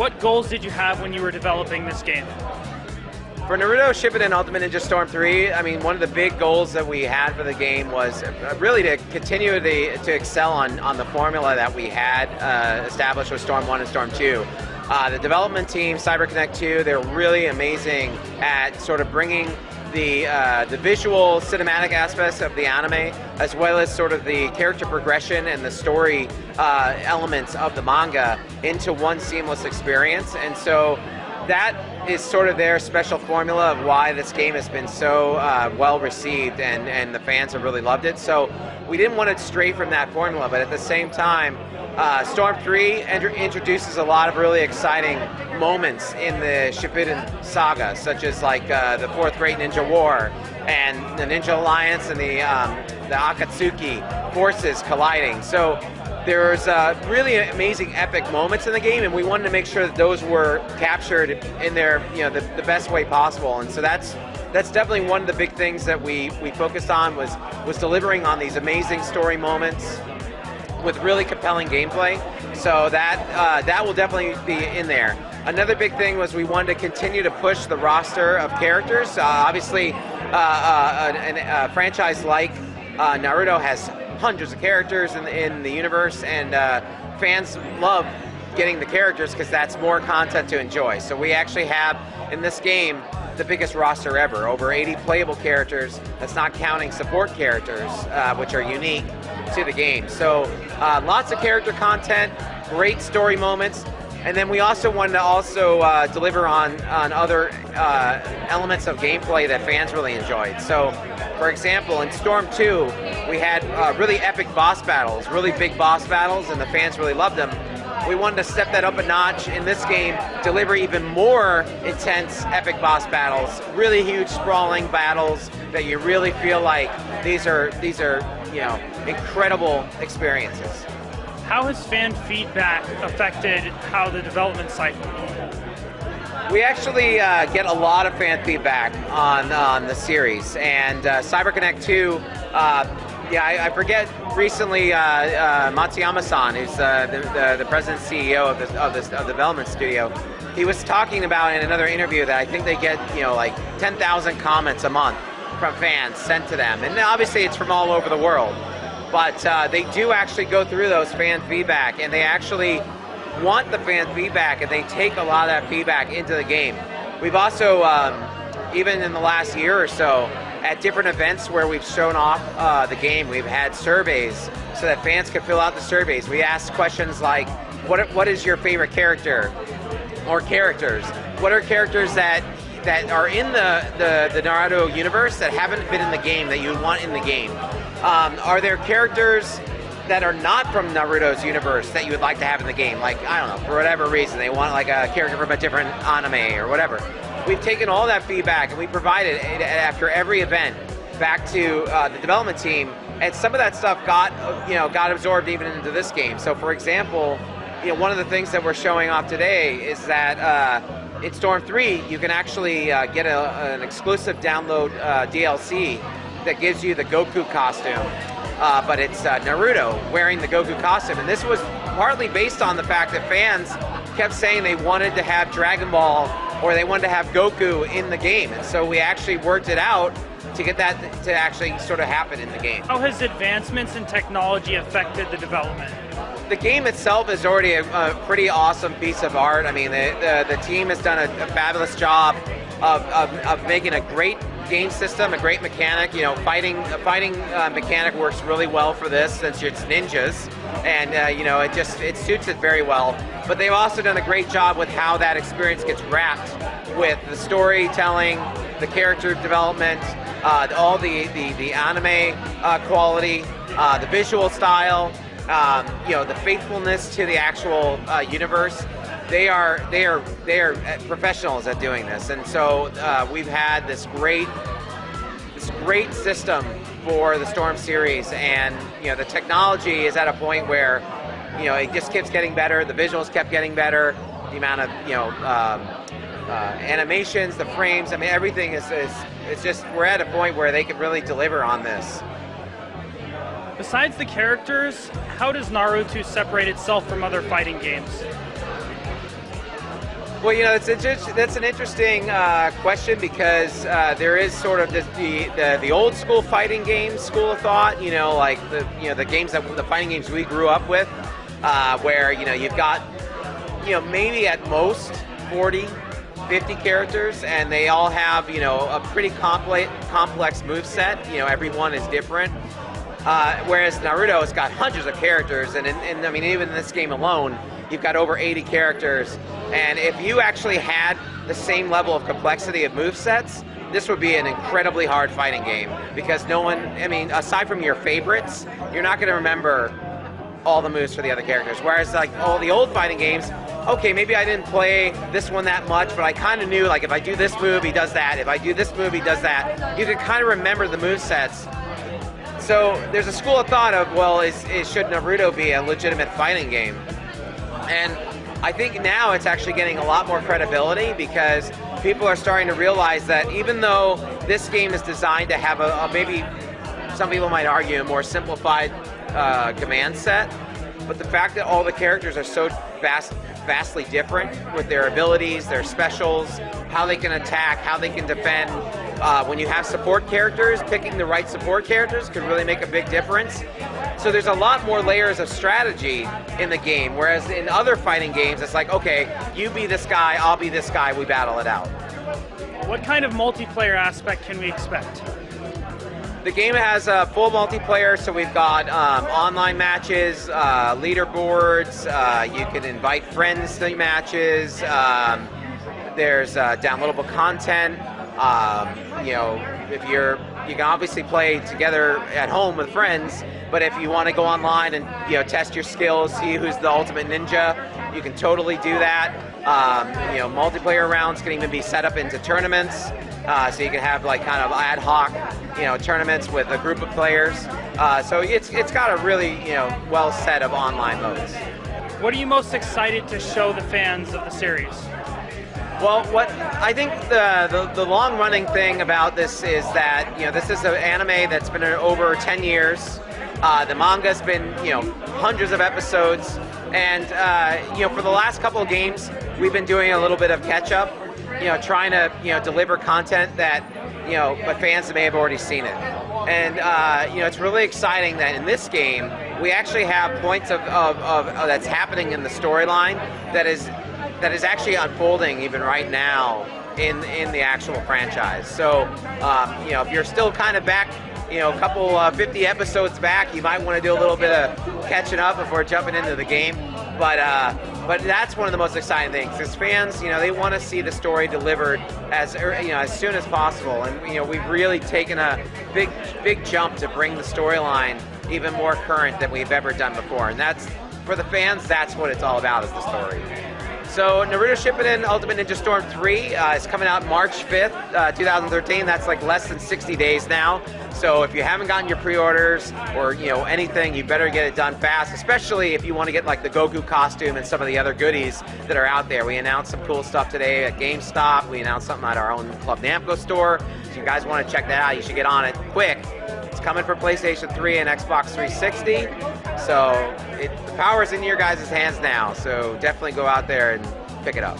what goals did you have when you were developing this game? For Naruto Shippuden Ultimate Ninja Storm 3, I mean, one of the big goals that we had for the game was really to continue to excel on the formula that we had established with Storm 1 and Storm 2. The development team, CyberConnect 2, they're really amazing at sort of bringing the visual cinematic aspects of the anime, as well as sort of the character progression and the story elements of the manga into one seamless experience. And so that is sort of their special formula of why this game has been so well received, and the fans have really loved it. So we didn't want to stray from that formula, but at the same time, Storm 3 introduces a lot of really exciting moments in the Shippuden saga, such as like the Fourth Great Ninja War and the Ninja Alliance and the Akatsuki forces colliding. So there's really amazing epic moments in the game, and we wanted to make sure that those were captured in their, the best way possible. And so that's definitely one of the big things that we focused on was delivering on these amazing story moments with really compelling gameplay. So that will definitely be in there. Another big thing was we wanted to continue to push the roster of characters. Obviously, a franchise like Naruto has hundreds of characters in the universe, and fans love getting the characters because that's more content to enjoy. So we actually have, in this game, the biggest roster ever, over 80 playable characters. That's not counting support characters, which are unique to the game. So lots of character content, great story moments, and then we also wanted to deliver on other elements of gameplay that fans really enjoyed. So, for example, in Storm 2, we had really epic boss battles, really big boss battles, and the fans really loved them. We wanted to step that up a notch in this game, deliver even more intense epic boss battles, really huge sprawling battles that you really feel like these are incredible experiences. How has fan feedback affected how the development cycle? We actually get a lot of fan feedback on the series, and CyberConnect 2, I forget, recently Matsuyama-san, who's the president and CEO of this development studio, he was talking about in another interview that I think they get like 10,000 comments a month from fans sent to them, and obviously it's from all over the world, but they do actually go through those fan feedback, and they actually want the fan feedback, and they take a lot of that feedback into the game. We've also, even in the last year or so, at different events where we've shown off the game, we've had surveys so that fans can fill out the surveys. We ask questions like, what is your favorite character or characters? What are characters that are in the Naruto universe that haven't been in the game that you would want in the game? Are there characters that are not from Naruto's universe that you would like to have in the game? Like, I don't know, for whatever reason, they want like a character from a different anime or whatever. We've taken all that feedback and we provided it after every event back to the development team, and some of that stuff got absorbed even into this game. So, for example, one of the things that we're showing off today is that in Storm 3, you can actually get an exclusive download DLC that gives you the Goku costume. But it's Naruto wearing the Goku costume, and this was partly based on the fact that fans kept saying they wanted to have Dragon Ball or they wanted to have Goku in the game, and so we actually worked it out to get that to actually sort of happen in the game. How has advancements in technology affected the development? The game itself is already a pretty awesome piece of art. I mean, the team has done a fabulous job of making a great game system, a great mechanic. Fighting mechanic works really well for this since it's ninjas, and it suits it very well. But they've also done a great job with how that experience gets wrapped with the storytelling, the character development, all the anime quality, the visual style, the faithfulness to the actual universe. They are professionals at doing this, and so we've had this great system for the Storm series, and the technology is at a point where it just keeps getting better. The visuals kept getting better. The amount of animations, the frames. I mean, everything is just, we're at a point where they can really deliver on this. Besides the characters, how does Naruto separate itself from other fighting games? Well, you know, that's an interesting question because there is sort of the old school fighting games school of thought. You know, like the games the fighting games we grew up with, where you know you've got maybe at most 40, 50 characters, and they all have a pretty complex moveset. You know, every one is different. Whereas Naruto has got hundreds of characters, and I mean, even in this game alone, you've got over 80 characters. And if you actually had the same level of complexity of movesets, this would be an incredibly hard fighting game because no one, I mean, aside from your favorites, you're not going to remember all the moves for the other characters. Whereas like all the old fighting games, okay, maybe I didn't play this one that much, but I kind of knew, like, if I do this move, he does that. If I do this move, he does that. You could kind of remember the movesets. So there's a school of thought of, well, should Naruto be a legitimate fighting game? And I think now it's actually getting a lot more credibility because people are starting to realize that even though this game is designed to have a maybe some people might argue a more simplified command set, but the fact that all the characters are so vastly different with their abilities, their specials, how they can attack, how they can defend. When you have support characters, picking the right support characters could really make a big difference. So there's a lot more layers of strategy in the game, whereas in other fighting games, it's like, okay, you be this guy, I'll be this guy, we battle it out. What kind of multiplayer aspect can we expect? The game has a full multiplayer, so we've got online matches, leaderboards, you can invite friends to matches, there's downloadable content. You can obviously play together at home with friends, but if you want to go online and test your skills, see who's the ultimate ninja, you can totally do that. Multiplayer rounds can even be set up into tournaments, so you can have like kind of ad hoc, tournaments with a group of players. So it's got a really well set of online modes. What are you most excited to show the fans of the series? Well, what I think the long-running thing about this is that this is an anime that's been over 10 years. The manga's been hundreds of episodes, and for the last couple of games, we've been doing a little bit of catch-up, trying to deliver content that but fans may have already seen it. And it's really exciting that in this game we actually have points of that's happening in the storyline that is actually unfolding even right now in the actual franchise. So, if you're still kind of back, a couple 50 episodes back, you might want to do a little bit of catching up before jumping into the game. But that's one of the most exciting things, because fans, they want to see the story delivered as soon as possible. And we've really taken a big jump to bring the storyline even more current than we've ever done before. And that's, for the fans, that's what it's all about, is the story. So Naruto Shippuden Ultimate Ninja Storm 3 is coming out March 5th, 2013. That's like less than 60 days now. So if you haven't gotten your pre-orders or anything, you better get it done fast, especially if you want to get like the Goku costume and some of the other goodies that are out there. We announced some cool stuff today at GameStop. We announced something at our own Club Namco store. So if you guys want to check that out, you should get on it quick. It's coming for PlayStation 3 and Xbox 360. So the power's in your guys' hands now. So definitely go out there and pick it up.